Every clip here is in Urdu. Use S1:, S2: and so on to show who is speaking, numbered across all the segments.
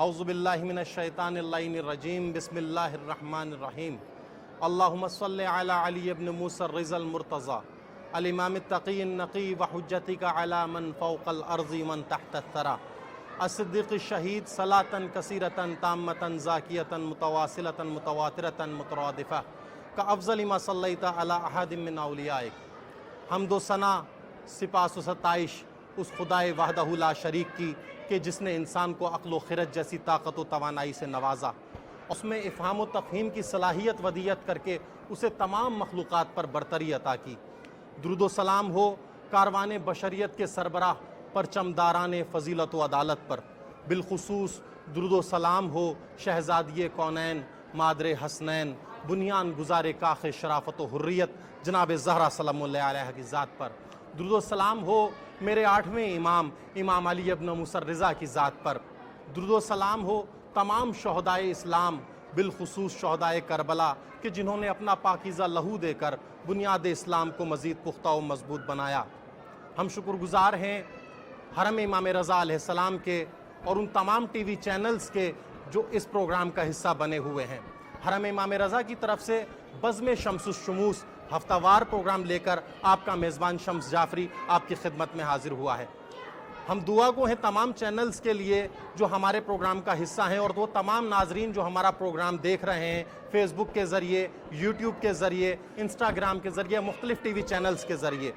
S1: اعوذ باللہ من الشیطان اللعین الرجیم بسم اللہ الرحمن الرحیم اللہم صلی علی علی ابن موسیٰ الرضا المرتضی الامام التقی النقی وحجتک علی من فوق الارض من تحت الثری الصدیق الشہید صلاة کثیرة تامة زاکیة متواصلة متواترة مترادفة کافضل ما صلیت علی احد من اولیائک۔ حمد و ثنا، سپاس و ستائش اس خدائے وحدہ لا شریک کی کہ جس نے انسان کو عقل و خرد جیسی طاقت و توانائی سے نوازا، اس میں افہام و تفہیم کی صلاحیت ودیت کر کے اسے تمام مخلوقات پر برتری عطا کی۔ درود و سلام ہو کاروان بشریت کے سربراہ پرچمداران فضیلت و عدالت پر، بالخصوص درود و سلام ہو شہزادی کونین، مادر حسنین، بنیان گزار کاخ شرافت و حریت جناب زہرا سلام اللہ علیہ کی ذات پر۔ درود و سلام ہو میرے 8ویں امام امام علی ابن موسیٰ الرضا کی ذات پر۔ درود و سلام ہو تمام شہدائے اسلام، بالخصوص شہدائے کربلا کہ جنہوں نے اپنا پاکیزہ لہو دے کر بنیاد اسلام کو مزید پختہ و مضبوط بنایا۔ ہم شکر گزار ہیں حرم امام رضا علیہ السلام کے اور ان تمام ٹی وی چینلز کے جو اس پروگرام کا حصہ بنے ہوئے ہیں۔ حرم امام رضا کی طرف سے بزم شمس الشموس ہفتہ وار پروگرام لے کر آپ کا میزبان شمس جعفری آپ کی خدمت میں حاضر ہوا ہے۔ ہم دعا گو ہیں تمام چینلز کے لیے جو ہمارے پروگرام کا حصہ ہیں، اور وہ تمام ناظرین جو ہمارا پروگرام دیکھ رہے ہیں فیس بک کے ذریعے، یوٹیوب کے ذریعے، انسٹاگرام کے ذریعے، مختلف ٹی وی چینلز کے ذریعے۔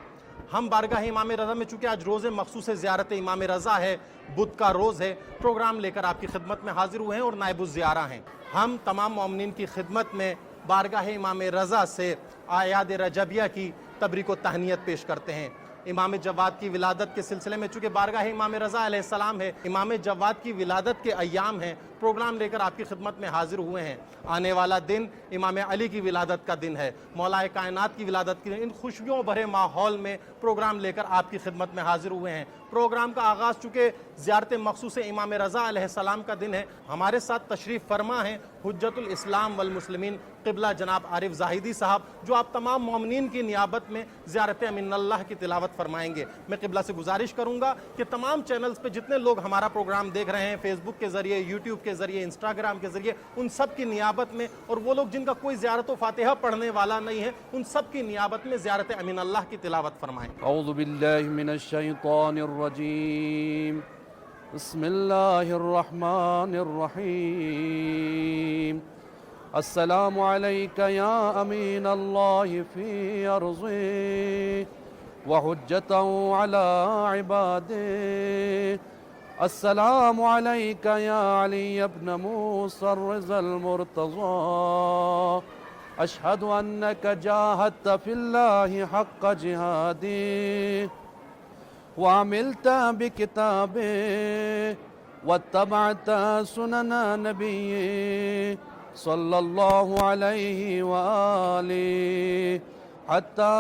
S1: ہم بارگاہ امام رضا میں چونکہ آج روز مخصوص زیارت امام رضا ہے، بدھ کا روز ہے، پروگرام لے کر آپ کی خدمت میں حاضر ہوئے ہیں اور نائب الزیارہ ہیں۔ ہم تمام مومنین کی خدمت میں بارگاہ امام رضا سے اعیاد رجبیہ کی تبریک و تہنیت پیش کرتے ہیں۔ امام جواد کی ولادت کے سلسلے میں چونکہ بارگاہ امام رضا علیہ السلام ہے، امام جواد کی ولادت کے ایام ہیں، پروگرام لے کر آپ کی خدمت میں حاضر ہوئے ہیں۔ آنے والا دن امام علی کی ولادت کا دن ہے، مولا کائنات کی ولادت کی دن۔ ان خوشیوں بھرے ماحول میں پروگرام لے کر آپ کی خدمت میں حاضر ہوئے ہیں۔ پروگرام کا آغاز چونکہ زیارت مخصوص امام رضا علیہ السلام کا دن ہے، ہمارے ساتھ تشریف فرما ہیں حجت الاسلام والمسلمین قبلہ جناب عارف زاہدی صاحب، جو آپ تمام مومنین کی نیابت میں زیارت امین اللہ کی تلاوت فرمائیں گے۔ میں قبلہ سے گزارش کروں گا کہ تمام چینلز پہ جتنے لوگ ہمارا پروگرام دیکھ رہے ہیں، فیس بک کے ذریعے، یوٹیوب کے ذریعے، انسٹاگرام کے ذریعے، ان سب کی نیابت میں، اور وہ لوگ جن کا کوئی زیارت و فاتحہ پڑھنے والا نہیں ہے، ان سب کی نیابت میں زیارت امین اللہ کی تلاوت فرمائیں۔
S2: اعوذ باللہ من الشیطان الرجیم، بسم اللہ الرحمن الرحیم۔ السلام علیک یا امین اللہ فی ارضی وحجتا علی عبادی۔ السلام علیک یا علی ابن موسیٰ الرضا المرتضی۔ اشہد انک جاہدت فی اللہ حق جہادی وعملت بکتابی واتبعت سنن نبی صلی اللہ علیہ وآلہ حتی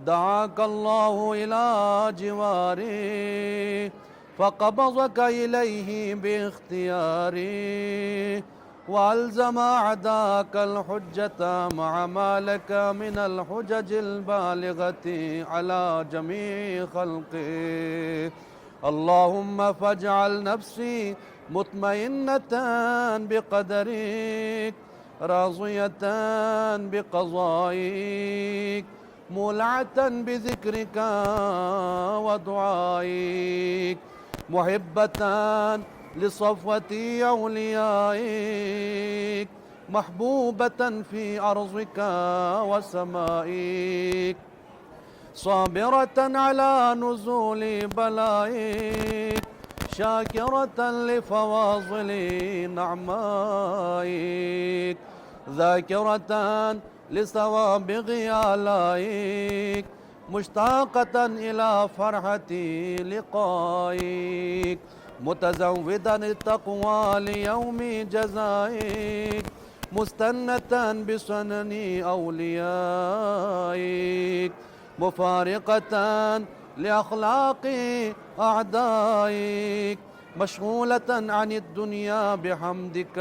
S2: دعاک اللہ الی جواری فقبضک الیہ باختیاری وَأَلْزَمَ عَدَاكَ الْحُجَّةَ مَعَ مَا لَكَ مِنَ الْحُجَجِ الْبَالِغَةِ عَلَى جَمِيعِ خَلْقِهِ اللهم فاجعل نفسي مطمئنة بقدرك راضية بقضائك مولعة بذكرك ودعائك محبة لصفوة أوليائك محبوبة في أرضك وسمائك صابرة على نزول بلائك شاكرة لفواضل نعمائك ذاكرة لسوابغ آلائك مشتاقة إلى فرحة لقائك متزودا التقوى ليوم جزائك مستنة بسنن أوليائك مفارقة لأخلاق أعدائك مشغولة عن الدنيا بحمدك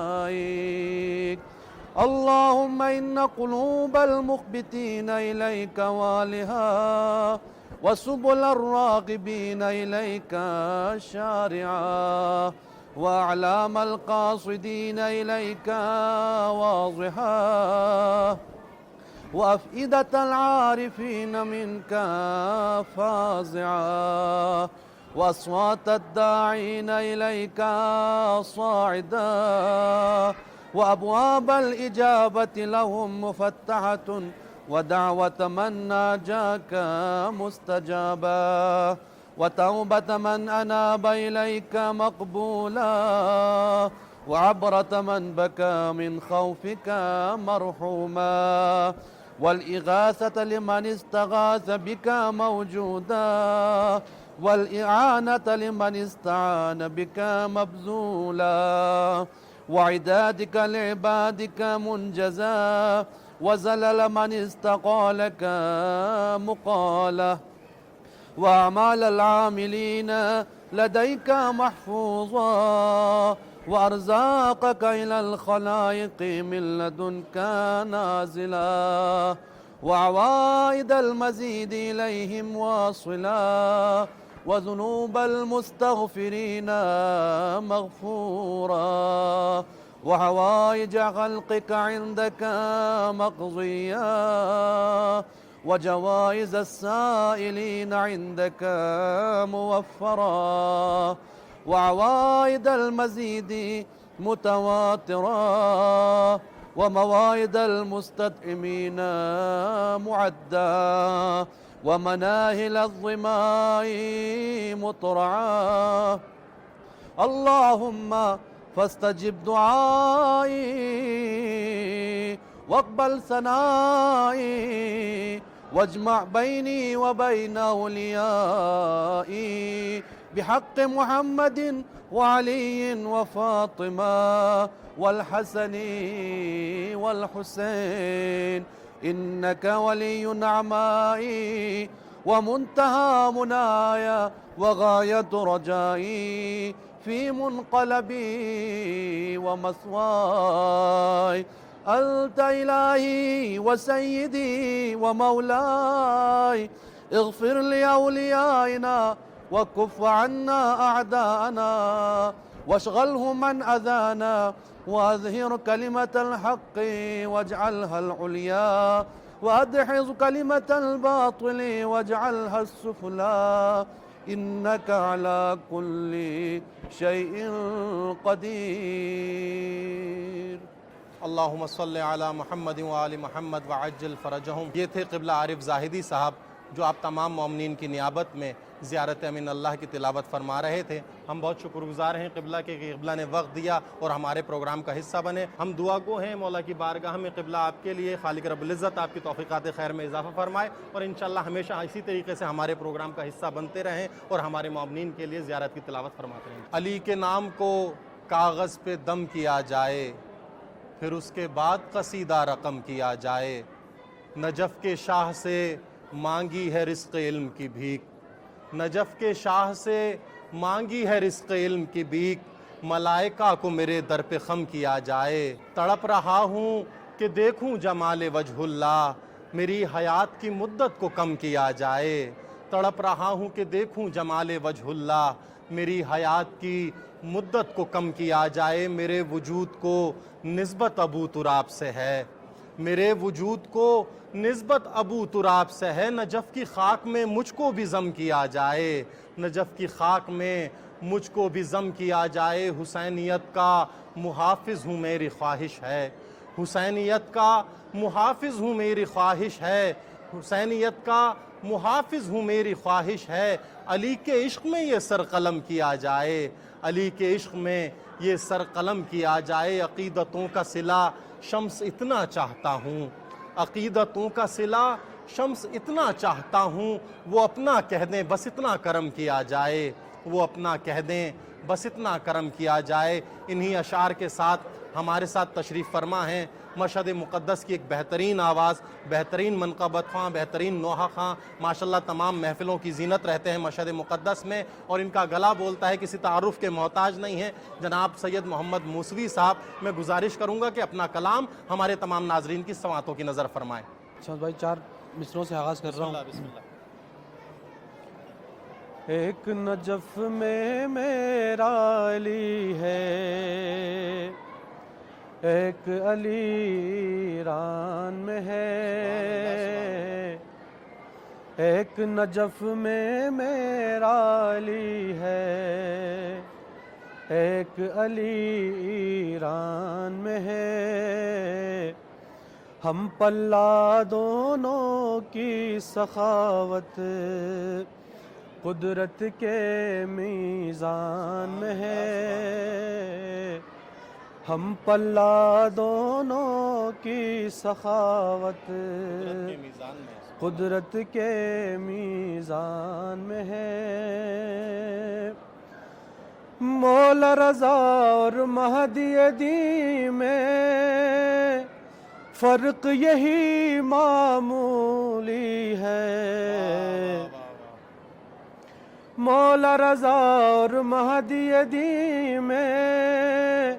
S2: وثنائك اللهم إن قلوب المخبتين إليك والها وسبل الراغبين إليك شارعا وأعلام القاصدين إليك واضحا وأفئدة العارفين منك فازعا وأصوات الداعين إليك صاعدا وأبواب الإجابة لهم مفتحة ودعوة من ناجاك مستجابا وتوبة من أناب إليك مقبولا وعبرة من بكى من خوفك مرحوما والإغاثة لمن استغاث بك موجودا والإعانة لمن استعان بك مبذولا وعدادك لعبادك منجزا وزلل من استقالك مقاله وأعمال العاملين لديك محفوظا وأرزاقك إلى الخلائق من لدنك نازلا وعوائد المزيد إليهم واصلا وذنوب المستغفرين مغفورا وحوائج خلقك عندك مقضيا وجوائز السائلين عندك موفرا وعوائد المزيد متواترا وموائد المستدعمين معدا ومناهل الظماء مطرعا اللهم فاستجب دعائي واقبل ثنائي واجمع بيني وبين أوليائي بحق محمد وعلي وفاطمة والحسن والحسين إنك ولي نعمائي ومنتهى منايا وغاية رجائي في منقلبي ومثواي أنت إلهي وسيدي ومولاي اغفر لأوليائنا وكف عنا أعداءنا واشغلهم عن أذانا وأظهر كلمة الحق واجعلها العليا وأدحض كلمة الباطل واجعلها السفلى إنك على كل شيء قدير
S1: اللہم صلی علی محمد و آل محمد وعجل فرجہم۔ یہ تھے قبلہ عارف زاہدی صاحب جو آپ تمام مومنین کی نیابت میں زیارت امین اللہ کی تلاوت فرما رہے تھے۔ ہم بہت شکر گزار ہیں قبلہ کے کہ قبلہ نے وقت دیا اور ہمارے پروگرام کا حصہ بنے۔ ہم دعا گو ہیں مولا کی بارگاہ میں قبلہ آپ کے لیے خالق رب العزت آپ کی توفیقات خیر میں اضافہ فرمائے اور انشاءاللہ ہمیشہ اسی طریقے سے ہمارے پروگرام کا حصہ بنتے رہیں اور ہمارے مومنین کے لیے زیارت کی تلاوت فرماتے رہیں۔ علی کے نام کو کاغذ پہ دم کیا جائے، پھر اس کے بعد قصیدہ رقم کیا جائے۔ نجف کے شاہ سے مانگی ہے رزق علم کی بھیک، نجف کے شاہ سے مانگی ہے رزق علم کی بھیک، ملائکہ کو میرے در پہ خم کیا جائے۔ تڑپ رہا ہوں کہ دیکھوں جمال وجہ اللہ، میری حیات کی مدت کو کم کیا جائے۔ تڑپ رہا ہوں کہ دیکھوں جمال وجہ اللہ، میری حیات کی مدت کو کم کیا جائے۔ میرے وجود کو نسبت ابو تراب سے ہے، میرے وجود کو نسبت ابو تراب سے ہے۔ نجف کی خاک میں مجھ کو بھی ضم کیا جائے، نجف کی خاک میں مجھ کو بھی ضم کیا جائے۔ حسینیت کا محافظ ہوں میری خواہش ہے، حسینیت کا محافظ ہوں میری خواہش ہے، حسینیت کا محافظ ہوں میری خواہش ہے۔ علی کے عشق میں یہ سر قلم کیا جائے، علی کے عشق میں یہ سر قلم کیا جائے۔ عقیدتوں کا صلہ شمس اتنا چاہتا ہوں، عقیدتوں کا صلہ شمس اتنا چاہتا ہوں، وہ اپنا کہہ دیں بس اتنا کرم کیا جائے، وہ اپنا کہہ دیں بس اتنا کرم کیا جائے۔ انہی اشعار کے ساتھ ہمارے ساتھ تشریف فرما ہیں مشہد مقدس کی ایک بہترین آواز، بہترین منقبت خواں، بہترین نوحہ خواں، ماشاءاللہ تمام محفلوں کی زینت رہتے ہیں مشہد مقدس میں، اور ان کا گلا بولتا ہے کسی تعارف کے محتاج نہیں ہے۔ جناب سید محمد موسوی صاحب، میں گزارش کروں گا کہ اپنا کلام ہمارے تمام ناظرین کی سماعتوں کی نظر فرمائیں۔
S2: اچھا بھائی، 4 مصروں سے آغاز کر رہا ہوں۔
S1: بسم اللہ۔
S2: ایک نجف میں میرا علی ہے، ایک علی ایران میں ہے، ایک نجف میں میرا علی ہے، ایک علی ایران میں ہے، ہم پلہ دونوں کی سخاوت قدرت کے میزان میں ہے، ہم پلہ دونوں کی سخاوت قدرت کے میزان میں ہے، مولا رضا اور مہدی دی میں فرق یہی معمولی ہے، مولا رضا اور مہدی دی میں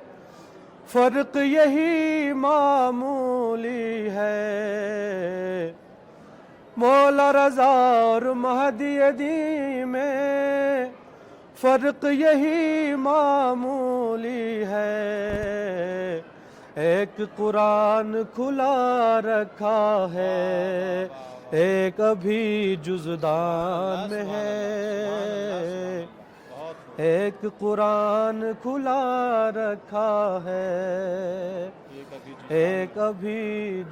S2: فرق یہی معمولی ہے، مولا رضا اور مہدی دی میں فرق یہی معمولی ہے، ایک قرآن کھلا رکھا ہے، ایک ابھی جزدان میں ہے، ایک قرآن کھلا رکھا ہے، ایک ابھی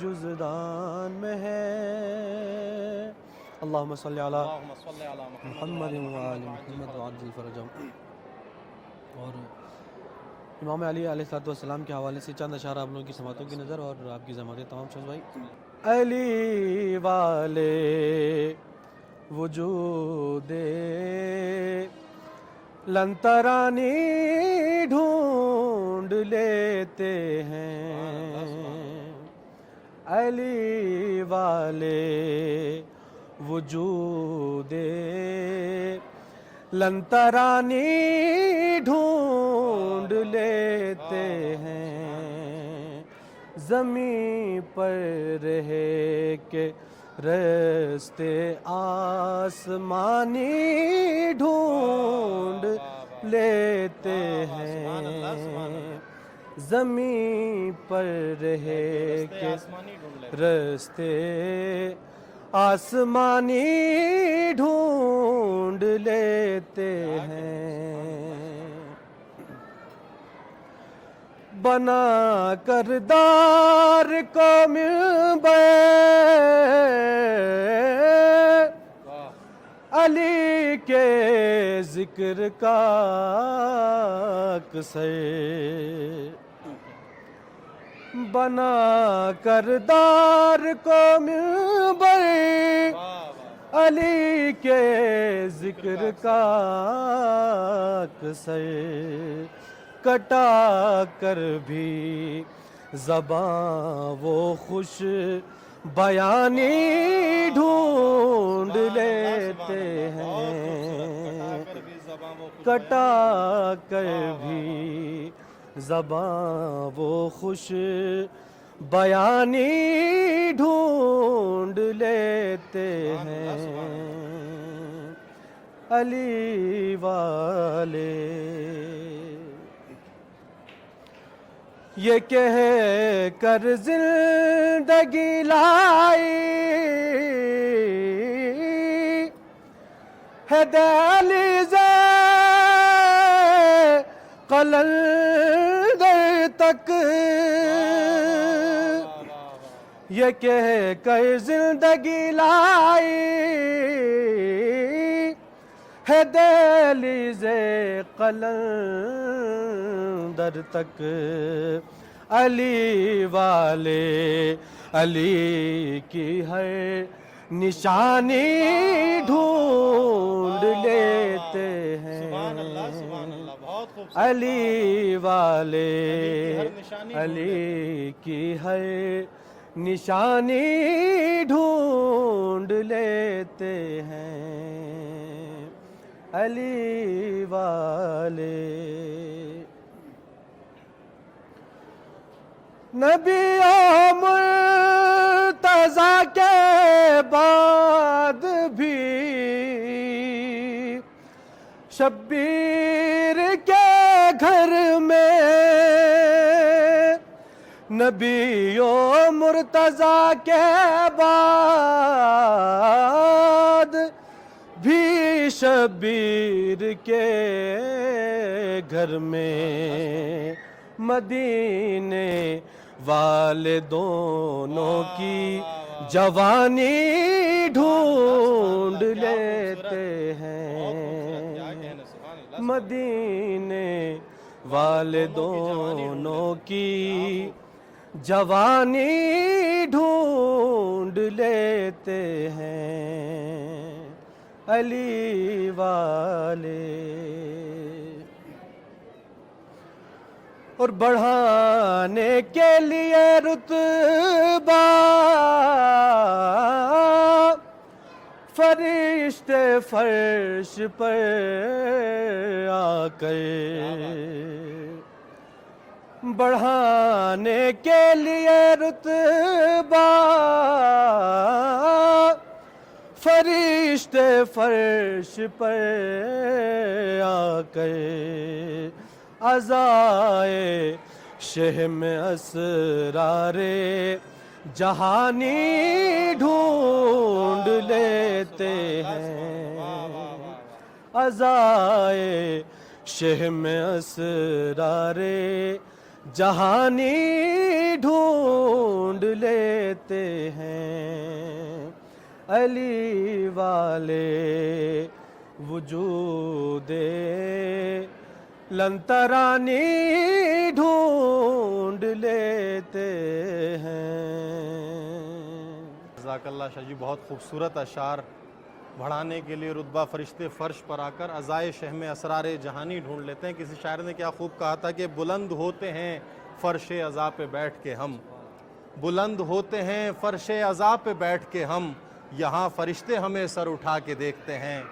S2: جزدان میں ہے، اللہم صلی علی محمد وآل محمد وعجل فرجہم۔ اور امام علی علیہ السلام کے حوالے سے چند اشعار آپ لوگوں کی سماعتوں کی نظر اور آپ کی زحمتیں تمام شخص بھائی۔ علی والے وجود لنترانی ڈھونڈ لیتے ہیں، علی والے وجود لنترانی ڈھونڈ لیتے ہیں، زمین پر رہے کہ رستے آسمانی ڈھونڈ لیتے ہیں، زمین پر رہے کہ رستے آسمانی ڈھونڈ لیتے ہیں، بنا کر دار کو منبر علی کے ذکر کا اکثر، بنا کر دار کو منبر علی کے ذکر کا اکثر، کٹا کر بھی زباں وہ خوش بیانی ڈھونڈ لیتے ہیں، کٹا کر بھی زباں وہ خوش بیانی ڈھونڈ لیتے ہیں، علی والے یہ کہہ کر زندگی لائی ہے دہلیز قلندر تک، یہ کہہ کر زندگی لائی ہے دہلیز قلندر تک، علی والے علی کی ہر نشانی ڈھونڈ لیتے ہیں، علی والے علی کی ہر نشانی ڈھونڈ لیتے ہیں، علی والے نبی و مرتضیٰ کے بعد بھی گھر میں نبی و مرتضیٰ کے بعد بھی شبیر کے گھر میں مدینے والے دونوں کی جوانی ڈھونڈ لیتے ہیں، مدینے والے دونوں کی جوانی ڈھونڈ لیتے ہیں، علی والے۔ اور بڑھانے کے لیے رتبہ فرشتے فرش پر آ کر، بڑھانے کے لیے رتبہ فرشتے فرش پر آ کر، عزائے شہم اسرار جہانی ڈھونڈ لیتے ہیں، عزائے شہم اسرار جہانی ڈھونڈ لیتے ہیں، علی والے وجود لنترانی ڈھونڈ لیتے ہیں۔
S1: جزاک اللہ شاہ جی، بہت خوبصورت اشعار۔ بڑھانے کے لیے رتبہ فرشتے فرش پر آ کر عزائے شہم اسرار جہانی ڈھونڈ لیتے ہیں۔ کسی شاعر نے کیا خوب کہا تھا کہ بلند ہوتے ہیں فرش عزا پہ بیٹھ کے ہم، بلند ہوتے ہیں فرش عزا پہ بیٹھ کے ہم، یہاں فرشتے ہمیں سر اٹھا کے دیکھتے ہیں،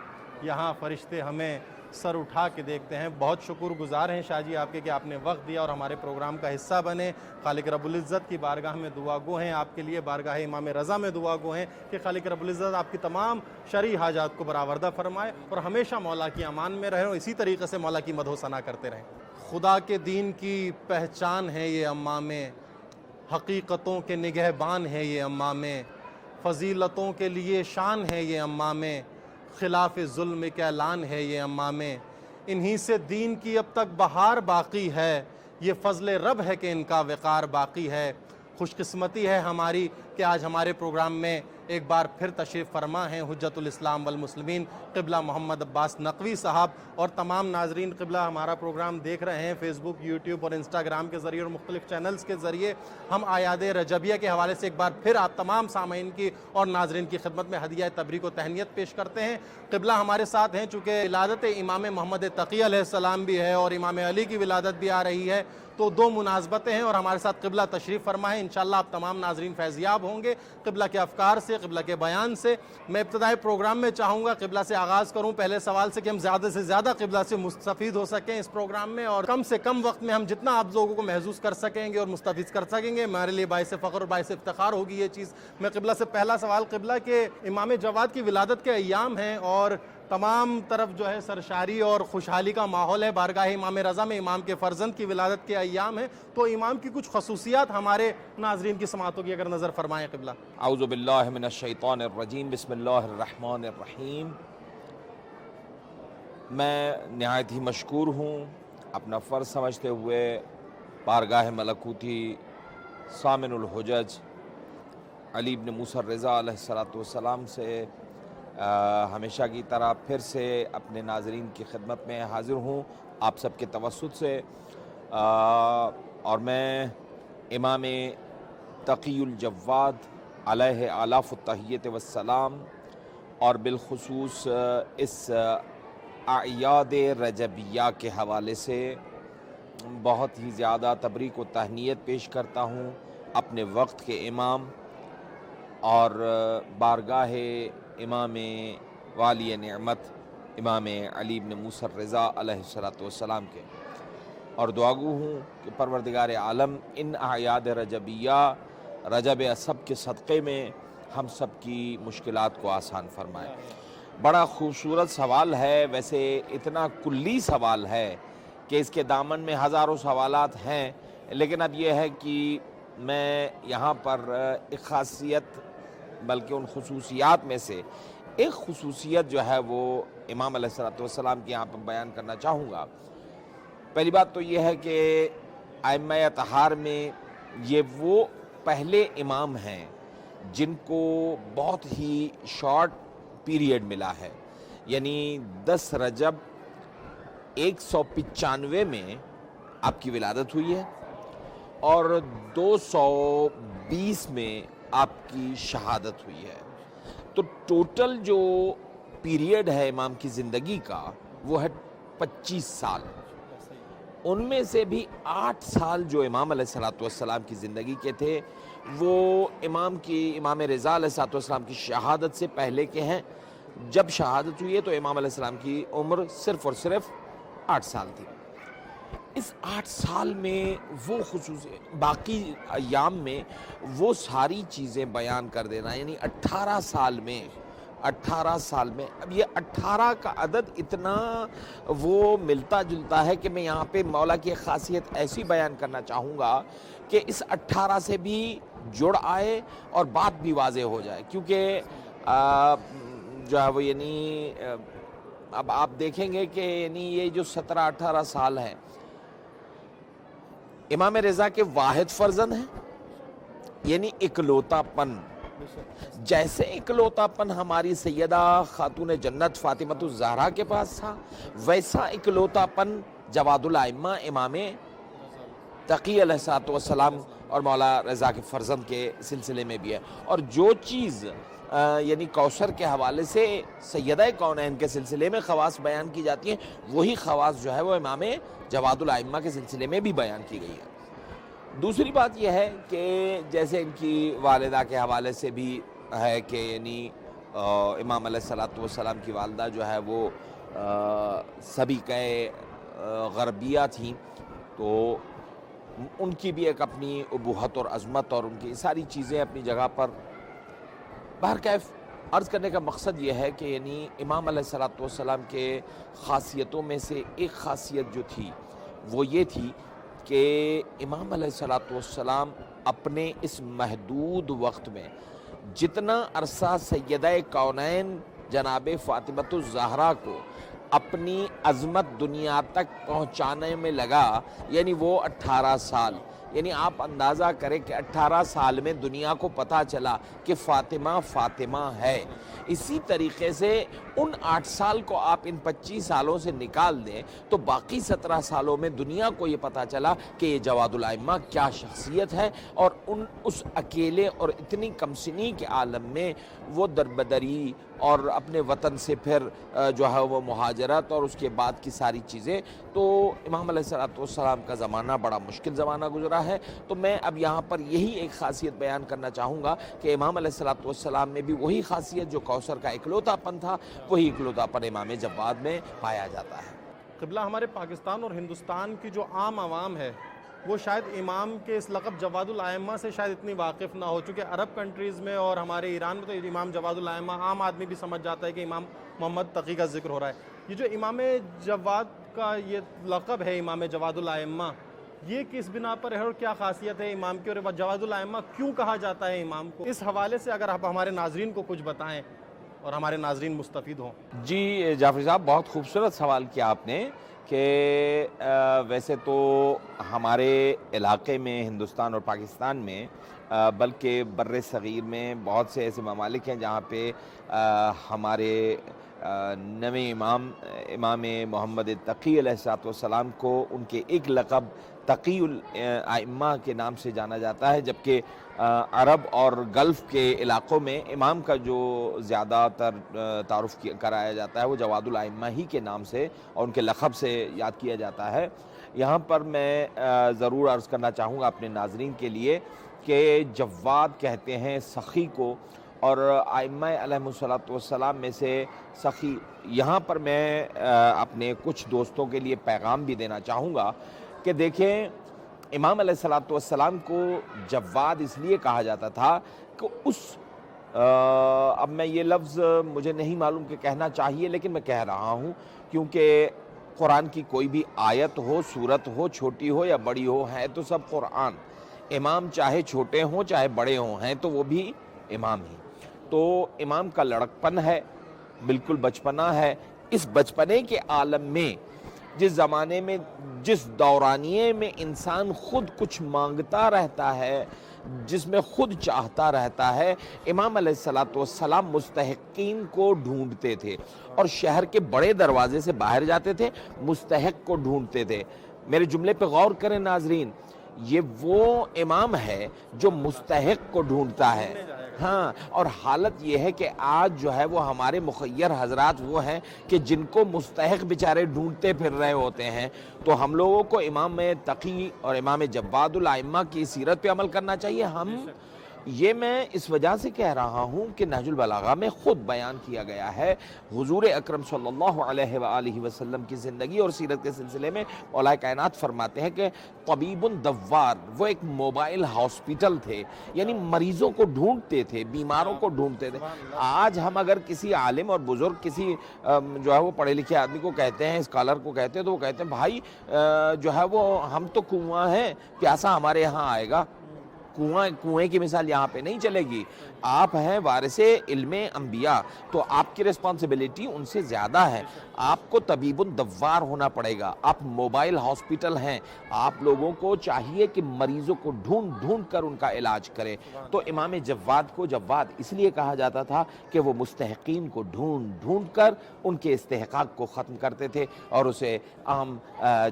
S1: یہاں فرشتے ہمیں سر اٹھا کے دیکھتے ہیں۔ بہت شکر گزار ہیں شاہ جی آپ کے کہ آپ نے وقت دیا اور ہمارے پروگرام کا حصہ بنے۔ خالق رب العزت کی بارگاہ میں دعا گو ہیں آپ کے لیے، بارگاہ امام رضا میں دعا گو ہیں کہ خالق رب العزت آپ کی تمام شرعی حاجات کو برآوردہ فرمائے اور ہمیشہ مولا کی امان میں رہیں اور اسی طریقے سے مولا کی مدح و ثنا کرتے رہیں۔ خدا کے دین کی پہچان ہے یہ امامیں، حقیقتوں کے نگہبان ہے یہ امامیں، فضیلتوں کے لیے شان ہے یہ امامیں، خلاف ظلم کا اعلان ہے یہ امامیں، انہی سے دین کی اب تک بہار باقی ہے، یہ فضل رب ہے کہ ان کا وقار باقی ہے۔ خوش قسمتی ہے ہماری کہ آج ہمارے پروگرام میں ایک بار پھر تشریف فرما ہیں حجت الاسلام والمسلمین قبلہ محمد عباس نقوی صاحب، اور تمام ناظرین قبلہ ہمارا پروگرام دیکھ رہے ہیں فیس بک، یوٹیوب اور انسٹاگرام کے ذریعے اور مختلف چینلز کے ذریعے۔ ہم اعیاد رجبیہ کے حوالے سے ایک بار پھر آپ تمام سامعین کی اور ناظرین کی خدمت میں ہدیہ تبریک و تہنیت پیش کرتے ہیں۔ قبلہ ہمارے ساتھ ہیں، چونکہ ولادت امام محمد تقی علیہ السلام بھی ہے اور امام علی کی ولادت بھی آ رہی ہے، تو دو مناسبتیں ہیں اور ہمارے ساتھ قبلہ تشریف فرما ہے۔ انشاءاللہ آپ تمام ناظرین فیضیاب ہوں گے قبلہ کے افکار سے، قبلہ کے بیان سے۔ میں ابتدائی پروگرام میں چاہوں گا قبلہ سے آغاز کروں پہلے سوال سے کہ ہم زیادہ سے زیادہ قبلہ سے مستفید ہو سکیں اس پروگرام میں، اور کم سے کم وقت میں ہم جتنا آپ لوگوں کو محظوظ کر سکیں گے اور مستفید کر سکیں گے ہمارے لیے باعث فخر اور باعث افتخار ہوگی یہ چیز۔ میں قبلہ سے پہلا سوال، قبلہ کے امام جواد کی ولادت کے ایام ہیں اور تمام طرف جو ہے سرشاری اور خوشحالی کا ماحول ہے، بارگاہ امام رضا میں امام کے فرزند کی ولادت کے ایام ہیں، تو امام کی کچھ خصوصیات ہمارے ناظرین کی سماعتوں کی اگر نظر فرمائیں قبلہ۔
S3: اعوذ باللہ من الشیطان الرجیم، بسم اللہ الرحمن الرحیم۔ میں نہایت ہی مشکور ہوں اپنا فرض سمجھتے ہوئے بارگاہ ملکوتی سامن الحجج علی بن موسیٰ الرضا علیہ السلام سے ہمیشہ کی طرح پھر سے اپنے ناظرین کی خدمت میں حاضر ہوں آپ سب کے توسط سے، اور میں امام تقی الجواد علیہ آلاف التحیت والسلام اور بالخصوص اس اعیاد رجبیہ کے حوالے سے بہت ہی زیادہ تبریک و تہنیت پیش کرتا ہوں اپنے وقت کے امام اور بارگاہ امام والی نعمت امام علی بن موسیٰ الرضا علیہ السلام کے، اور دعاگو ہوں کہ پروردگار عالم ان اعیاد رجبیہ رجب اسب کے صدقے میں ہم سب کی مشکلات کو آسان فرمائے۔ بڑا خوبصورت سوال ہے، ویسے اتنا کلی سوال ہے کہ اس کے دامن میں ہزاروں سوالات ہیں، لیکن اب یہ ہے کہ میں یہاں پر ایک خاصیت بلکہ ان خصوصیات میں سے ایک خصوصیت جو ہے وہ امام علیہ السلام کی یہاں پر بیان کرنا چاہوں گا۔ پہلی بات تو یہ ہے کہ ائمہ اطہار میں یہ وہ پہلے امام ہیں جن کو بہت ہی شارٹ پیریڈ ملا ہے، یعنی 10 رجب 195 میں آپ کی ولادت ہوئی ہے اور 220 میں آپ کی شہادت ہوئی ہے۔ تو ٹوٹل جو پیریڈ ہے امام کی زندگی کا وہ ہے 25 سال۔ ان میں سے بھی 8 سال جو امام علیہ السلام کی زندگی کے تھے وہ امام رضا علیہ السلام کی شہادت سے پہلے کے ہیں۔ جب شہادت ہوئی ہے تو امام علیہ السلام کی عمر صرف اور صرف 8 سال تھی۔ اس 8 سال میں وہ باقی ایام میں وہ ساری چیزیں بیان کر دینا، یعنی 18 سال میں اب یہ 18 کا عدد اتنا وہ ملتا جلتا ہے کہ میں یہاں پہ مولا کی ایک خاصیت ایسی بیان کرنا چاہوں گا کہ اس 18 سے بھی جڑ آئے اور بات بھی واضح ہو جائے، کیونکہ جو ہے وہ یعنی اب آپ دیکھیں گے کہ یعنی یہ جو 17-18 سال ہیں امام رضا کے واحد فرزند ہیں، یعنی اکلوتا پن۔ جیسے اکلوتا پن ہماری سیدہ خاتون جنت فاطمہ الزہرا کے پاس تھا، ویسا اکلوتا پن جواد الائمہ امام تقی علیہ السلام اور مولا رضا کے فرزند کے سلسلے میں بھی ہے۔ اور جو چیز یعنی کوثر کے حوالے سے سیدہ کونین کے سلسلے میں خواص بیان کی جاتی ہیں، وہی خواص جو ہے وہ امام جواد الائمہ کے سلسلے میں بھی بیان کی گئی ہے۔ دوسری بات یہ ہے کہ جیسے ان کی والدہ کے حوالے سے بھی ہے کہ یعنی امام علیہ السلام کی والدہ جو ہے وہ سبیکہ غربیہ تھیں، تو ان کی بھی ایک اپنی ابوہت اور عظمت اور ان کی ساری چیزیں اپنی جگہ پر۔ بہرکیف عرض کرنے کا مقصد یہ ہے کہ یعنی امام علیہ السلام کے خاصیتوں میں سے ایک خاصیت جو تھی وہ یہ تھی کہ امام علیہ السلام اپنے اس محدود وقت میں جتنا عرصہ سیدہ کونین جناب فاطمہ الزہرا کو اپنی عظمت دنیا تک پہنچانے میں لگا، یعنی وہ 18 سال، یعنی آپ اندازہ کریں کہ 18 سال میں دنیا کو پتہ چلا کہ فاطمہ ہے۔ اسی طریقے سے ان 8 سال کو آپ ان 25 سالوں سے نکال دیں تو باقی 17 سالوں میں دنیا کو یہ پتہ چلا کہ یہ جواد الائمہ کیا شخصیت ہے، اور اس اکیلے اور اتنی کم سنی کے عالم میں وہ دربدری اور اپنے وطن سے پھر جو ہے وہ مہاجرت اور اس کے بعد کی ساری چیزیں، تو امام علیہ السلام کا زمانہ بڑا مشکل زمانہ گزرا ہے۔ تو میں اب یہاں پر یہی ایک خاصیت بیان کرنا چاہوں گا کہ امام علیہ السلام میں بھی وہی خاصیت جو کوثر کا اکلوتا پن تھا، وہی اکلوتا پن امام جواد میں پایا جاتا ہے۔
S1: قبلہ ہمارے پاکستان اور ہندوستان کی جو عام عوام ہے وہ شاید امام کے اس لقب جواد الائمہ سے شاید اتنی واقف نہ ہو، چونکہ عرب کنٹریز میں اور ہمارے ایران میں تو امام جواد الائمہ عام آدمی بھی سمجھ جاتا ہے کہ امام محمد تقی کا ذکر ہو رہا ہے۔ یہ جو امام جواد کا یہ لقب ہے امام جواد الائمہ، یہ کس بنا پر ہے اور کیا خاصیت ہے امام کی، اور جواد الائمہ کیوں کہا جاتا ہے امام کو؟ اس حوالے سے اگر آپ ہمارے ناظرین کو کچھ بتائیں اور ہمارے ناظرین مستفید ہوں۔
S3: جی جعفری صاحب، بہت خوبصورت سوال کیا آپ نے کہ ویسے تو ہمارے علاقے میں ہندوستان اور پاکستان میں بلکہ بر صغیر میں بہت سے ایسے ممالک ہیں جہاں پہ ہمارے نویں امام محمد تقی علیہ السلام کو ان کے ایک لقب تقی الائمہ کے نام سے جانا جاتا ہے، جبکہ عرب اور گلف کے علاقوں میں امام کا جو زیادہ تر تعارف کرایا جاتا ہے وہ جواد الائمہ ہی کے نام سے اور ان کے لقب سے یاد کیا جاتا ہے۔ یہاں پر میں ضرور عرض کرنا چاہوں گا اپنے ناظرین کے لیے کہ جواد کہتے ہیں سخی کو، اور ائمہ علیہ السلام میں سے سخی، یہاں پر میں اپنے کچھ دوستوں کے لیے پیغام بھی دینا چاہوں گا کہ دیکھیں امام علیہ السلام کو جواد اس لیے کہا جاتا تھا کہ اب میں یہ لفظ مجھے نہیں معلوم کہ کہنا چاہیے لیکن میں کہہ رہا ہوں، کیونکہ قرآن کی کوئی بھی آیت ہو، سورت ہو، چھوٹی ہو یا بڑی ہو، ہے تو سب قرآن۔ امام چاہے چھوٹے ہوں چاہے بڑے ہوں، ہیں تو وہ بھی امام ہی۔ تو امام کا لڑکپن ہے، بالکل بچپنا ہے۔ اس بچپنے کے عالم میں، جس زمانے میں، جس دورانیے میں انسان خود کچھ مانگتا رہتا ہے، جس میں خود چاہتا رہتا ہے، امام علیہ السلام مستحقین کو ڈھونڈتے تھے اور شہر کے بڑے دروازے سے باہر جاتے تھے، مستحق کو ڈھونڈتے تھے۔ میرے جملے پہ غور کریں ناظرین، یہ وہ امام ہے جو مستحق کو ڈھونڈتا ہے۔ ہاں، اور حالت یہ ہے کہ آج جو ہے وہ ہمارے مخیر حضرات وہ ہیں کہ جن کو مستحق بیچارے ڈھونڈتے پھر رہے ہوتے ہیں۔ تو ہم لوگوں کو امام تقی اور امام جواد الائمہ کی سیرت پہ عمل کرنا چاہیے۔ یہ میں اس وجہ سے کہہ رہا ہوں کہ نہج البلاغہ میں خود بیان کیا گیا ہے، حضور اکرم صلی اللہ علیہ وآلہ وسلم کی زندگی اور سیرت کے سلسلے میں مولا کائنات فرماتے ہیں کہ طبیب دوار، وہ ایک موبائل ہاسپٹل تھے، یعنی مریضوں کو ڈھونڈتے تھے، بیماروں کو ڈھونڈتے تھے۔ آج ہم اگر کسی عالم اور بزرگ، کسی جو ہے وہ پڑھے لکھے آدمی کو کہتے ہیں، اسکالر کو کہتے ہیں، تو وہ کہتے ہیں بھائی جو ہے وہ ہم تو کنواں ہیں، پیاسا ہمارے یہاں آئے گا۔ کنویں کی مثال یہاں پہ نہیں چلے گی۔ آپ ہیں وارث علم انبیاء، تو آپ کی ریسپانسبلٹی ان سے زیادہ ہے۔ آپ کو طبیب دوار ہونا پڑے گا۔ آپ موبائل ہاسپٹل ہیں، آپ لوگوں کو چاہیے کہ مریضوں کو ڈھونڈ ڈھونڈ کر ان کا علاج کریں۔ تو امام جواد کو جواد اس لیے کہا جاتا تھا کہ وہ مستحقین کو ڈھونڈ ڈھونڈ کر ان کے استحقاق کو ختم کرتے تھے اور اسے عام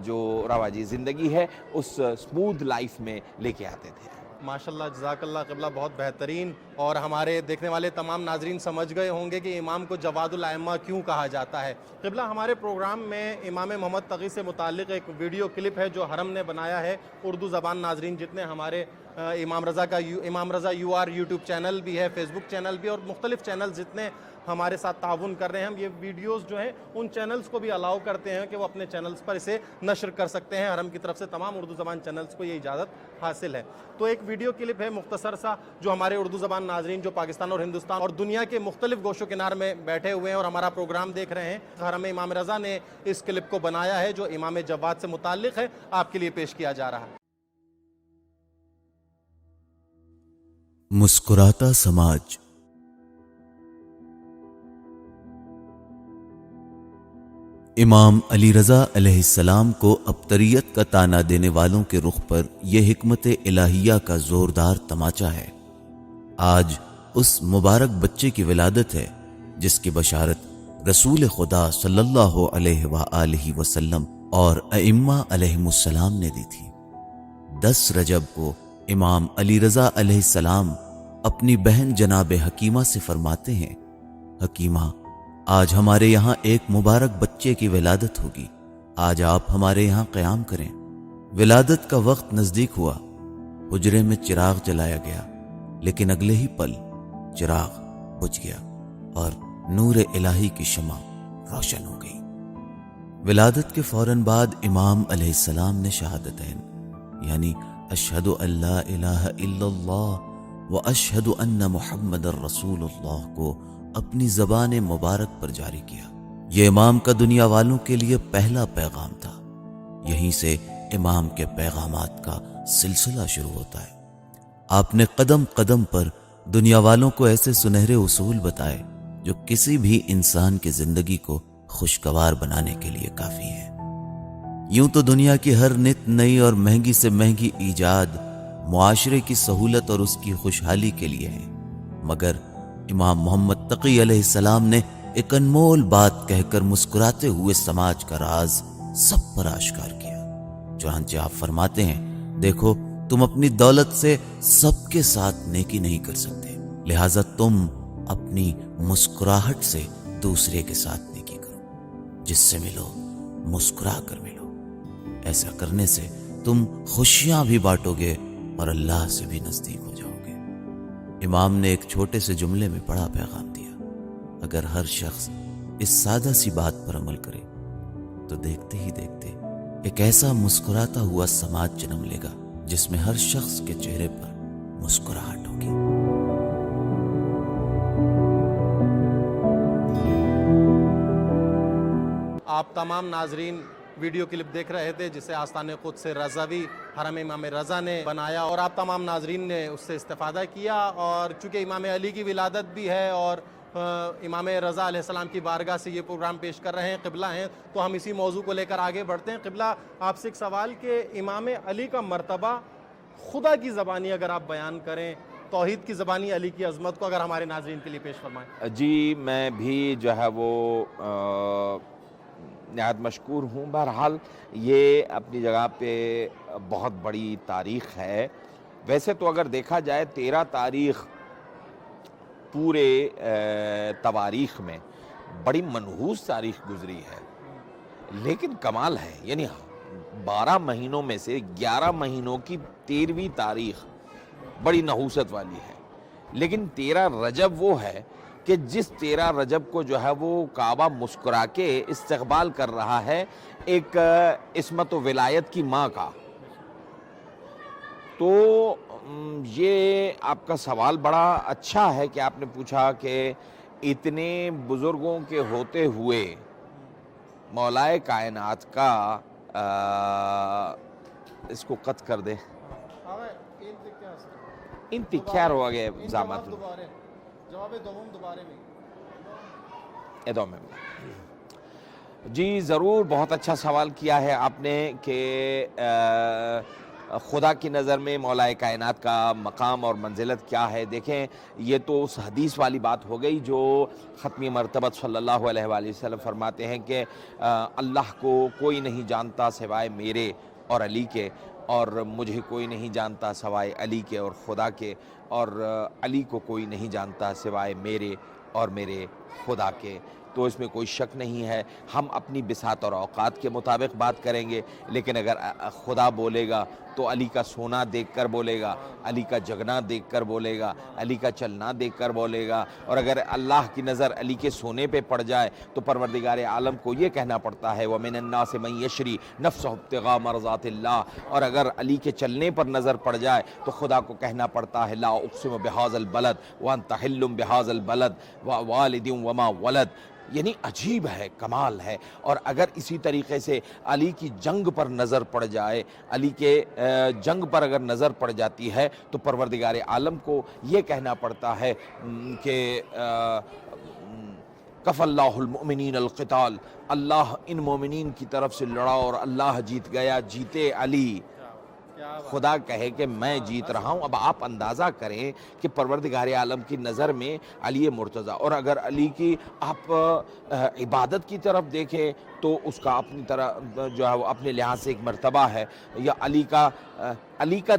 S3: جو رواجی زندگی ہے اس سموتھ لائف میں لے کے آتے تھے۔
S1: ماشاءاللہ، جزاک اللہ قبلہ، بہت بہترین۔ اور ہمارے دیکھنے والے تمام ناظرین سمجھ گئے ہوں گے کہ امام کو جواد الائمہ کیوں کہا جاتا ہے۔ قبلہ، ہمارے پروگرام میں امام محمد تقی سے متعلق ایک ویڈیو کلپ ہے جو حرم نے بنایا ہے، اردو زبان۔ ناظرین جتنے ہمارے امام رضا UR یوٹیوب چینل بھی ہے، فیس بک چینل بھی، اور مختلف چینل جتنے ہمارے ساتھ تعاون کر رہے ہیں، ہم یہ ویڈیوز جو ہیں ان چینلز کو بھی الاؤ کرتے ہیں کہ وہ اپنے چینلز پر اسے نشر کر سکتے ہیں۔ حرم کی طرف سے تمام اردو زبان چینلز کو یہ اجازت حاصل ہے۔ تو ایک ویڈیو کلپ ہے مختصر سا جو ہمارے اردو زبان ناظرین جو پاکستان اور ہندوستان اور دنیا کے مختلف گوشوں کنار میں بیٹھے ہوئے ہیں اور ہمارا پروگرام دیکھ رہے ہیں، حرم امام رضا نے اس کلپ کو بنایا ہے جو امام جواد سے متعلق ہے، آپ کے لیے پیش کیا جا رہا ہے۔
S4: مسکراتا سماج۔ امام علی رضا علیہ السلام کو ابتریت کا تانا دینے والوں کے رخ پر یہ حکمت الہیہ کا زوردار تماچا ہے۔ آج اس مبارک بچے کی ولادت ہے جس کی بشارت رسول خدا صلی اللہ علیہ وآلہ وسلم اور ائمہ علیہم السلام نے دی تھی۔ 10 رجب کو امام علی رضا علیہ السلام اپنی بہن جناب حکیمہ سے فرماتے ہیں، حکیمہ، آج ہمارے یہاں ایک مبارک بچے کی ولادت ہوگی، آج آپ ہمارے یہاں قیام کریں۔ ولادت کا وقت نزدیک ہوا، حجرے میں چراغ جلایا گیا، لیکن اگلے ہی پل چراغ بجھ گیا اور نور الہی کی شمع روشن ہو گئی۔ ولادت کے فوراً بعد امام علیہ السلام نے شہادتین یعنی اشہد ان لا الہ الا اللہ و اشہد ان محمد الرسول اللہ کو اپنی زبان مبارک پر جاری کیا۔ یہ امام کا دنیا والوں کے لیے پہلا پیغام تھا۔ یہیں سے امام کے پیغامات کا سلسلہ شروع ہوتا ہے۔ آپ نے قدم قدم پر دنیا والوں کو ایسے سنہرے اصول بتائے جو کسی بھی انسان کی زندگی کو خوشگوار بنانے کے لیے کافی ہے۔ یوں تو دنیا کی ہر نت نئی اور مہنگی سے مہنگی ایجاد معاشرے کی سہولت اور اس کی خوشحالی کے لیے ہے، مگر امام محمد تقی علیہ السلام نے ایک انمول بات کہہ کر مسکراتے ہوئے سماج کا راز سب پر آشکار کیا۔ چنانچہ آپ فرماتے ہیں، دیکھو، تم اپنی دولت سے سب کے ساتھ نیکی نہیں کر سکتے، لہٰذا تم اپنی مسکراہٹ سے دوسرے کے ساتھ نیکی کرو۔ جس سے ملو مسکرا کر ملو، ایسا کرنے سے تم خوشیاں بھی بانٹو گے اور اللہ سے بھی نزدیک ہو جاؤ گے۔ امام نے ایک چھوٹے سے جملے میں بڑا پیغام دیا۔ اگر ہر شخص اس سادہ سی بات پر عمل کرے تو دیکھتے ہی دیکھتے ایک ایسا مسکراتا ہوا سماج جنم لے گا جس میں ہر شخص کے چہرے پر مسکراہٹ ہوگی۔
S1: آپ تمام ناظرین ویڈیو کلپ دیکھ رہے تھے جسے آستان قدس رضوی حرم امام رضا نے بنایا، اور آپ تمام ناظرین نے اس سے استفادہ کیا، اور چونکہ امام علی کی ولادت بھی ہے اور امام رضا علیہ السلام کی بارگاہ سے یہ پروگرام پیش کر رہے ہیں، قبلہ ہیں، تو ہم اسی موضوع کو لے کر آگے بڑھتے ہیں۔ قبلہ، آپ سے ایک سوال کہ امام علی کا مرتبہ خدا کی زبانی اگر آپ بیان کریں، توحید کی زبانی علی کی عظمت کو اگر ہمارے ناظرین کے لیے پیش فرمائیں۔
S3: جی میں بھی جو ہے وہ نہایت مشکور ہوں۔ بہرحال یہ اپنی جگہ پہ بہت بڑی تاریخ ہے۔ ویسے تو اگر دیکھا جائے 13 تاریخ پورے تواریخ میں بڑی منحوس تاریخ گزری ہے، لیکن کمال ہے، یعنی 12 مہینوں میں سے 11 مہینوں کی 13ویں تاریخ بڑی نحوست والی ہے، لیکن 13 رجب وہ ہے کہ جس 13 رجب کو جو ہے وہ کعبہ مسکرا کے استقبال کر رہا ہے ایک عصمت و ولایت کی ماں کا۔ تو یہ آپ کا سوال بڑا اچھا ہے کہ آپ نے پوچھا کہ اتنے بزرگوں کے ہوتے ہوئے مولائے کائنات کا اس کو قطع کر دے۔ انتخار ہو گئے زامات ادوم میں۔ جی ضرور، بہت اچھا سوال کیا ہے آپ نے کہ خدا کی نظر میں مولائے کائنات کا مقام اور منزلت کیا ہے۔ دیکھیں یہ تو اس حدیث والی بات ہو گئی جو ختمی مرتبت صلی اللہ علیہ وآلہ وسلم فرماتے ہیں کہ اللہ کو کوئی نہیں جانتا سوائے میرے اور علی کے، اور مجھے کوئی نہیں جانتا سوائے علی کے اور خدا کے، اور علی کو کوئی نہیں جانتا سوائے میرے اور میرے خدا کے۔ تو اس میں کوئی شک نہیں ہے، ہم اپنی بساط اور اوقات کے مطابق بات کریں گے، لیکن اگر خدا بولے گا تو علی کا سونا دیکھ کر بولے گا، علی کا جگنا دیکھ کر بولے گا، علی کا چلنا دیکھ کر بولے گا، اور اگر اللہ کی نظر علی کے سونے پہ پڑ جائے تو پروردگار عالم کو یہ کہنا پڑتا ہے وَمِنَ النَّاسِ مَن يَشْرِي نَفْسَهُ ابْتِغَاءَ مَرْضَاتِ اللَّهِ، اور اگر علی کے چلنے پر نظر پڑ جائے تو خدا کو کہنا پڑتا ہے لَا أُقْسِمُ بِهَذَا الْبَلَدِ وَأَنْتَ حِلٌّ بِهَذَا الْبَلَدِ وَوَالِدٍ وَمَا وَلَدَ۔ یعنی عجیب ہے، کمال ہے۔ اور اگر اسی طریقے سے علی کی جنگ پر نظر پڑ جائے، علی کے جنگ پر اگر نظر پڑ جاتی ہے تو پروردگار عالم کو یہ کہنا پڑتا ہے کہ کف اللہ المؤمنین القتال، اللہ ان مومنین کی طرف سے لڑا اور اللہ جیت گیا، جیتے علی۔ خدا کہے کہ میں جیت رہا ہوں۔ اب آپ اندازہ کریں کہ پروردگار عالم کی نظر میں علی مرتضیٰ، اور اگر علی کی آپ عبادت کی طرف دیکھیں تو اس کا اپنی طرح جو ہے وہ اپنے لحاظ سے ایک مرتبہ ہے، یا علی کا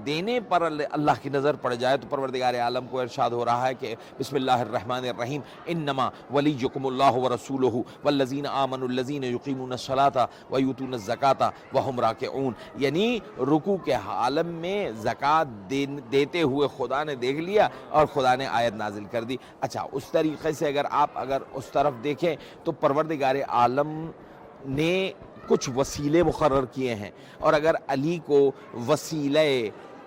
S3: دینے پر اللہ کی نظر پڑ جائے تو پروردگار عالم کو ارشاد ہو رہا ہے کہ بسم اللہ الرحمن الرحیم انما ولیکم اللہ ورسولہ والذین آمنوا الذین یقیمون الصلاۃ ویؤتون الزکاۃ وہم راکعون۔ یعنی رکوع کے عالم میں زکوٰۃ دیتے ہوئے خدا نے دیکھ لیا اور خدا نے آیت نازل کر دی۔ اچھا، اس طریقے سے اگر اس طرف دیکھیں تو پروردگار عالم نے کچھ وسیلے مقرر کیے ہیں، اور اگر علی کو وسیلہ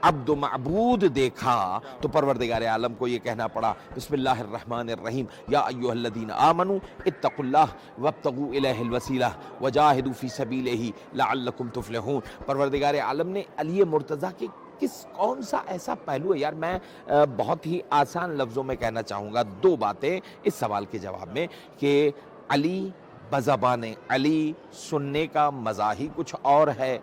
S3: عبد و معبود دیکھا تو پروردگار عالم کو یہ کہنا پڑا بسم اللہ الرحمن الرحیم یا ایھا الذین آمنوا اتقوا اللہ وابتغوا الیہ الوسیلہ وجاہدوا فی سبیلہ لعلکم تفلحون۔ پروردگار عالم نے علی مرتضیٰ کے کون سا ایسا پہلو ہے؟ یار میں بہت ہی آسان لفظوں میں کہنا چاہوں گا 2 باتیں اس سوال کے جواب میں، کہ علی بزبان علی سننے کا مزہ ہی کچھ اور ہے،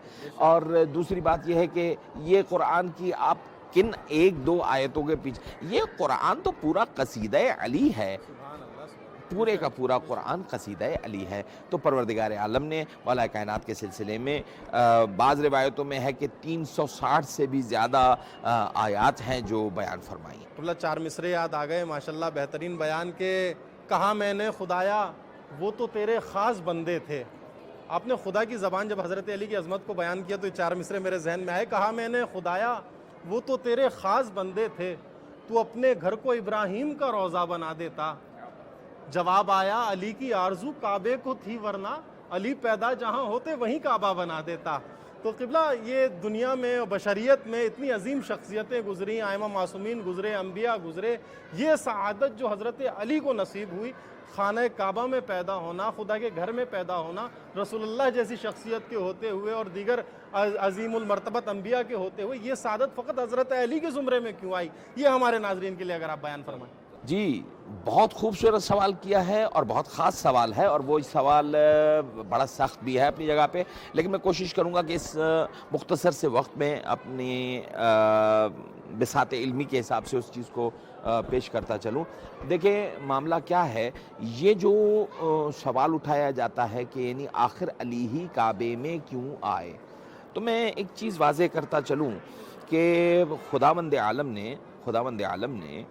S3: اور دوسری بات یہ ہے کہ یہ قرآن کی آپ کن 1-2 آیتوں کے پیچھے، یہ قرآن تو پورا قصیدہ علی ہے، پورے کا پورا قرآن قصیدہ علی ہے۔ تو پروردگار عالم نے مولائے کائنات کے سلسلے میں بعض روایتوں میں ہے کہ 360 سے بھی زیادہ آیات ہیں جو بیان فرمائی ہیں۔
S1: اللہ 4 مصرے یاد آ گئے ماشاءاللہ، بہترین بیان کہ کہا میں نے خدایا وہ تو تیرے خاص بندے تھے۔ آپ نے خدا کی زبان جب حضرت علی کی عظمت کو بیان کیا تو یہ 4 مصرے میرے ذہن میں آئے۔ کہا میں نے خدایا وہ تو تیرے خاص بندے تھے، تو اپنے گھر کو ابراہیم کا روضہ بنا دیتا۔ جواب آیا علی کی آرزو کعبے کو تھی، ورنہ علی پیدا جہاں ہوتے وہیں کعبہ بنا دیتا۔ تو قبلہ یہ دنیا میں اور بشریت میں اتنی عظیم شخصیتیں گزری، ائمہ معصومین گزرے، انبیاء گزرے، یہ سعادت جو حضرت علی کو نصیب ہوئی، خانہ کعبہ میں پیدا ہونا، خدا کے گھر میں پیدا ہونا، رسول اللہ جیسی شخصیت کے ہوتے ہوئے اور دیگر عظیم المرتبت انبیاء کے ہوتے ہوئے، یہ سعادت فقط حضرت علی کے زمرے میں کیوں آئی؟ یہ ہمارے ناظرین کے لیے اگر آپ بیان فرمائیں۔
S3: جی بہت خوبصورت سوال کیا ہے اور بہت خاص سوال ہے، اور وہ سوال بڑا سخت بھی ہے اپنی جگہ پہ، لیکن میں کوشش کروں گا کہ اس مختصر سے وقت میں اپنی بساط علمی کے حساب سے اس چیز کو پیش کرتا چلوں۔ دیکھیں معاملہ کیا ہے، یہ جو سوال اٹھایا جاتا ہے کہ یعنی آخر علی ہی کعبے میں کیوں آئے، تو میں ایک چیز واضح کرتا چلوں کہ خداوند عالم نے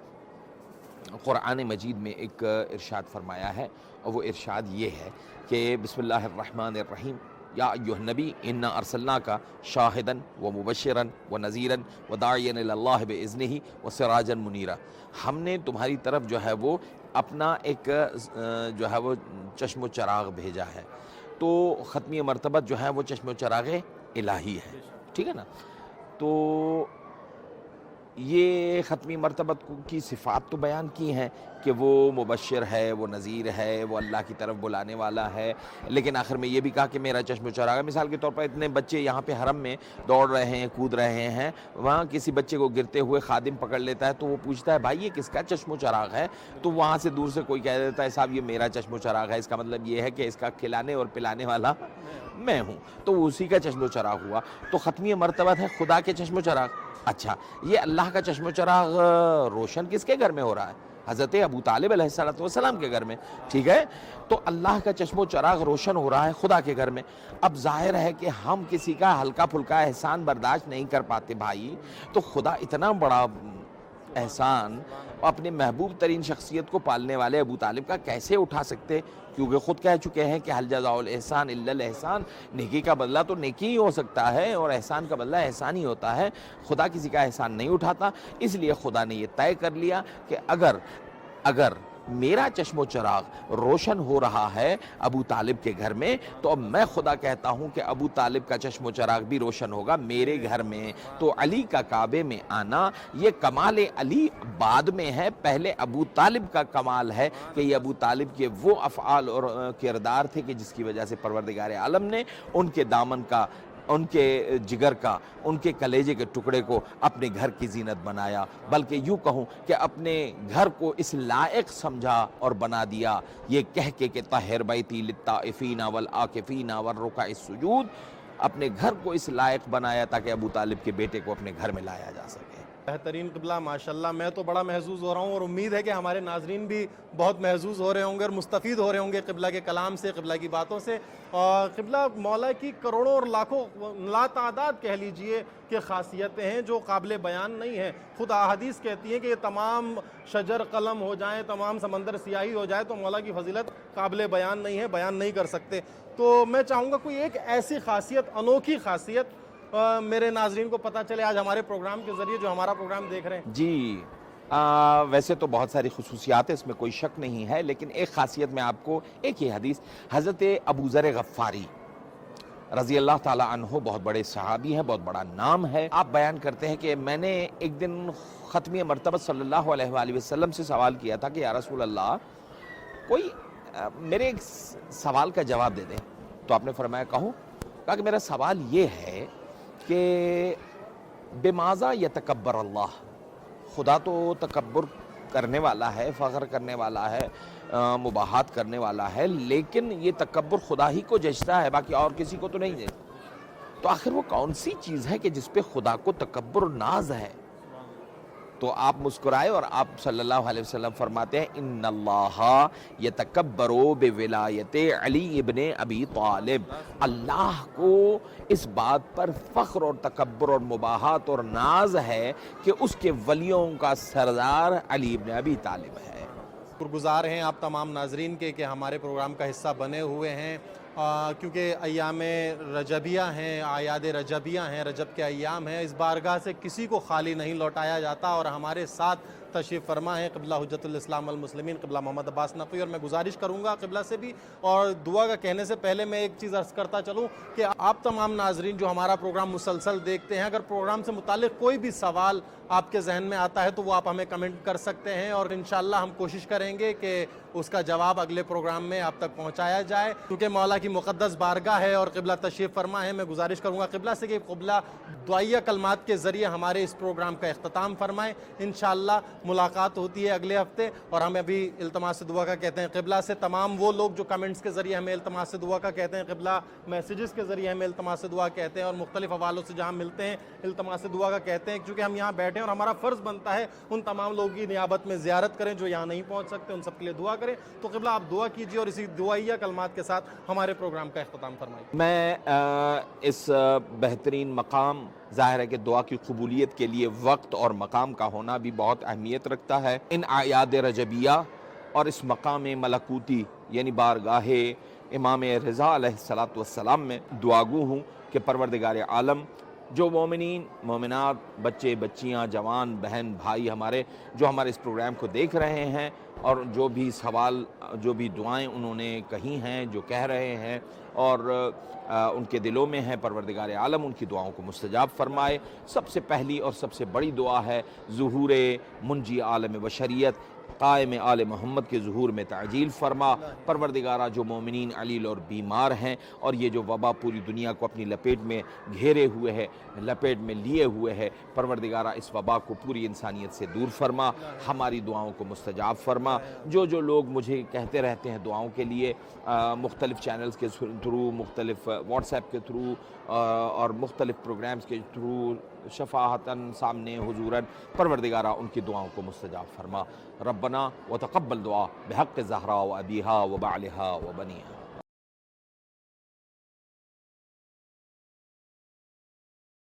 S3: قرآن مجید میں ایک ارشاد فرمایا ہے، اور وہ ارشاد یہ ہے کہ بسم اللہ الرحمن الرحیم، یا ایھا النبی انا ارسلناک شاہدا ومبشرا ونذیرا وداعیا الی اللہ باذنہ وسراجا منیرا، ہم نے تمہاری طرف جو ہے وہ اپنا ایک جو ہے وہ چشم و چراغ بھیجا ہے، تو ختمی مرتبت جو ہے وہ چشم و چراغ الہی ہے، ٹھیک ہے نا۔ تو یہ ختمی مرتبت کی صفات تو بیان کی ہیں کہ وہ مبشر ہے، وہ نذیر ہے، وہ اللہ کی طرف بلانے والا ہے، لیکن آخر میں یہ بھی کہا کہ میرا چشم و چراغ ہے۔ مثال کے طور پر اتنے بچے یہاں پہ حرم میں دوڑ رہے ہیں، کود رہے ہیں، وہاں کسی بچے کو گرتے ہوئے خادم پکڑ لیتا ہے تو وہ پوچھتا ہے بھائی یہ کس کا چشم و چراغ ہے، تو وہاں سے دور سے کوئی کہہ دیتا ہے صاحب یہ میرا چشم و چراغ ہے، اس کا مطلب یہ ہے کہ اس کا کھلانے اور پلانے والا میں ہوں، تو وہ اسی کا چشم و چراغ ہوا۔ تو ختمی مرتبت ہے خدا کے چشم و چراغ۔ اچھا، یہ اللہ کا چشم و چراغ روشن کس کے گھر میں ہو رہا ہے؟ حضرت ابو طالب علیہ السلام کے گھر میں، ٹھیک ہے۔ تو اللہ کا چشم و چراغ روشن ہو رہا ہے خدا کے گھر میں۔ اب ظاہر ہے کہ ہم کسی کا ہلکا پھلکا احسان برداشت نہیں کر پاتے بھائی، تو خدا اتنا بڑا احسان اپنے محبوب ترین شخصیت کو پالنے والے ابو طالب کا کیسے اٹھا سکتے، کیونکہ خود کہہ چکے ہیں کہ حل جزاء الاحسان الا الاحسان، نیکی کا بدلہ تو نیکی ہی ہو سکتا ہے اور احسان کا بدلہ احسان ہی ہوتا ہے، خدا کسی کا احسان نہیں اٹھاتا۔ اس لیے خدا نے یہ طے کر لیا کہ اگر میرا چشم و چراغ روشن ہو رہا ہے ابو طالب کے گھر میں، تو اب میں خدا کہتا ہوں کہ ابو طالب کا چشم و چراغ بھی روشن ہوگا میرے گھر میں۔ تو علی کا کعبے میں آنا یہ کمال علی بعد میں ہے، پہلے ابو طالب کا کمال ہے کہ یہ ابو طالب کے وہ افعال اور کردار تھے کہ جس کی وجہ سے پروردگار عالم نے ان کے دامن کا، ان کے جگر کا، ان کے کلیجے کے ٹکڑے کو اپنے گھر کی زینت بنایا، بلکہ یوں کہوں کہ اپنے گھر کو اس لائق سمجھا اور بنا دیا، یہ کہہ کے کہ طہر بیتی للطائفین والعاکفین والرکع السجود، اپنے گھر کو اس لائق بنایا تاکہ ابو طالب کے بیٹے کو اپنے گھر میں لایا جا سکے۔
S1: بہترین قبلہ، ماشاءاللہ میں تو بڑا محظوظ ہو رہا ہوں، اور امید ہے کہ ہمارے ناظرین بھی بہت محظوظ ہو رہے ہوں گے اور مستفید ہو رہے ہوں گے قبلہ کے کلام سے، قبلہ کی باتوں سے۔ اور قبلہ مولا کی کروڑوں اور لاکھوں لا تعداد کہہ لیجئے کہ خاصیتیں ہیں جو قابل بیان نہیں ہیں۔ خود احادیث کہتی ہیں کہ یہ تمام شجر قلم ہو جائیں، تمام سمندر سیاہی ہو جائے، تو مولا کی فضیلت قابل بیان نہیں ہے، بیان نہیں کر سکتے۔ تو میں چاہوں گا کوئی ایک ایسی خاصیت، انوکھی خاصیت میرے ناظرین کو پتہ چلے آج ہمارے پروگرام کے ذریعے، جو ہمارا پروگرام دیکھ رہے ہیں۔
S3: جی ویسے تو بہت ساری خصوصیات ہیں، اس میں کوئی شک نہیں ہے، لیکن ایک خاصیت میں آپ کو، ایک ہی حدیث، حضرت ابو ذر غفاری رضی اللہ تعالیٰ عنہ بہت بڑے صحابی ہیں، بہت بڑا نام ہے۔ آپ بیان کرتے ہیں کہ میں نے ایک دن ختمی مرتبت صلی اللہ علیہ وآلہ وسلم سے سوال کیا تھا کہ یا رسول اللہ کوئی میرے ایک سوال کا جواب دے دیں، تو آپ نے فرمایا کہوں؟ کہا کہ میرا سوال یہ ہے کہ بماذا یتکبر اللہ، خدا تو تکبر کرنے والا ہے، فخر کرنے والا ہے، مباحات کرنے والا ہے، لیکن یہ تکبر خدا ہی کو جچتا ہے، باقی اور کسی کو تو نہیں جچتا، تو آخر وہ کون سی چیز ہے کہ جس پہ خدا کو تکبر و ناز ہے؟ تو آپ مسکرائے اور آپ صلی اللہ علیہ وسلم فرماتے ہیں ان اللہ یتکبر بولایت علی ابن ابی طالب، اللہ کو اس بات پر فخر اور تکبر اور مباحات اور ناز ہے کہ اس کے ولیوں کا سردار علی ابن ابی طالب ہے۔
S1: شکرگزار ہیں آپ تمام ناظرین کے کہ ہمارے پروگرام کا حصہ بنے ہوئے ہیں، کیونکہ ایام رجبیہ ہیں، اعیاد رجبیہ ہیں، رجب کے ایام ہیں، اس بارگاہ سے کسی کو خالی نہیں لوٹایا جاتا، اور ہمارے ساتھ تشریف فرما ہیں قبلہ حجت الاسلام والمسلمین قبلہ محمد عباس نقوی. اور میں گزارش کروں گا قبلہ سے بھی اور دعا کا کہنے سے پہلے میں ایک چیز عرض کرتا چلوں کہ آپ تمام ناظرین جو ہمارا پروگرام مسلسل دیکھتے ہیں، اگر پروگرام سے متعلق کوئی بھی سوال آپ کے ذہن میں آتا ہے تو وہ آپ ہمیں کمنٹ کر سکتے ہیں، اور انشاءاللہ ہم کوشش کریں گے کہ اس کا جواب اگلے پروگرام میں آپ تک پہنچایا جائے، کیونکہ مولا کی مقدس بارگاہ ہے اور قبلہ تشریف فرما ہے. میں گزارش کروں گا قبلہ سے کہ قبلہ دعائیہ کلمات کے ذریعے ہمارے اس پروگرام کا اختتام فرمائیں. انشاءاللہ ملاقات ہوتی ہے اگلے ہفتے. اور ہم ابھی التماس دعا کا کہتے ہیں قبلہ سے. تمام وہ لوگ جو کمنٹس کے ذریعے ہمیں التماس دعا کا کہتے ہیں قبلہ، میسیجز کے ذریعے ہمیں التماس دعا کہتے ہیں اور مختلف حوالوں سے جہاں ملتے ہیں التماس دعا کا کہتے ہیں، کیونکہ ہم یہاں بیٹھے ہیں اور ہمارا فرض بنتا ہے ان تمام لوگوں کی نیابت میں زیارت کریں جو یہاں نہیں پہنچ سکتے، ان سب کے لیے دعا کریں. تو قبلہ آپ دعا کیجیے اور اسی دعائیہ کلمات کے ساتھ ہمارے پروگرام کا اختتام فرمائیے.
S3: میں اس بہترین مقام، ظاہر ہے کہ دعا کی قبولیت کے لیے وقت اور مقام کا ہونا بھی بہت اہمیت رکھتا ہے. ان اعیاد رجبیہ اور اس مقام ملکوتی یعنی بارگاہ امام رضا علیہ السلام میں دعاگو ہوں کہ پروردگار عالم جو مومنین، مومنات، بچے، بچیاں، جوان، بہن، بھائی ہمارے جو ہمارے اس پروگرام کو دیکھ رہے ہیں اور جو بھی سوال، جو بھی دعائیں انہوں نے کہی ہیں، جو کہہ رہے ہیں اور ان کے دلوں میں ہیں، پروردگار عالم ان کی دعاؤں کو مستجاب فرمائے. سب سے پہلی اور سب سے بڑی دعا ہے ظہور منجی عالم بشریت قائم آل محمد کے ظہور میں تعجیل فرما. پروردگارہ جو مومنین علیل اور بیمار ہیں اور یہ جو وبا پوری دنیا کو اپنی لپیٹ میں گھیرے ہوئے ہے، لپیٹ میں لیے ہوئے ہے، پروردگارہ اس وبا کو پوری انسانیت سے دور فرما، ہماری دعاؤں کو مستجاب فرما. جو لوگ مجھے کہتے رہتے ہیں دعاؤں کے لیے مختلف چینلز کے تھرو، مختلف واٹس ایپ کے تھرو اور مختلف پروگرامز کے تھرو شفاعتاً سامنے حضوراً، پروردگارہ ان کی دعاؤں کو مستجاب فرما. ربنا وتقبل دعا بحق زہرا و ابیہا و بعلہا و بنیہا.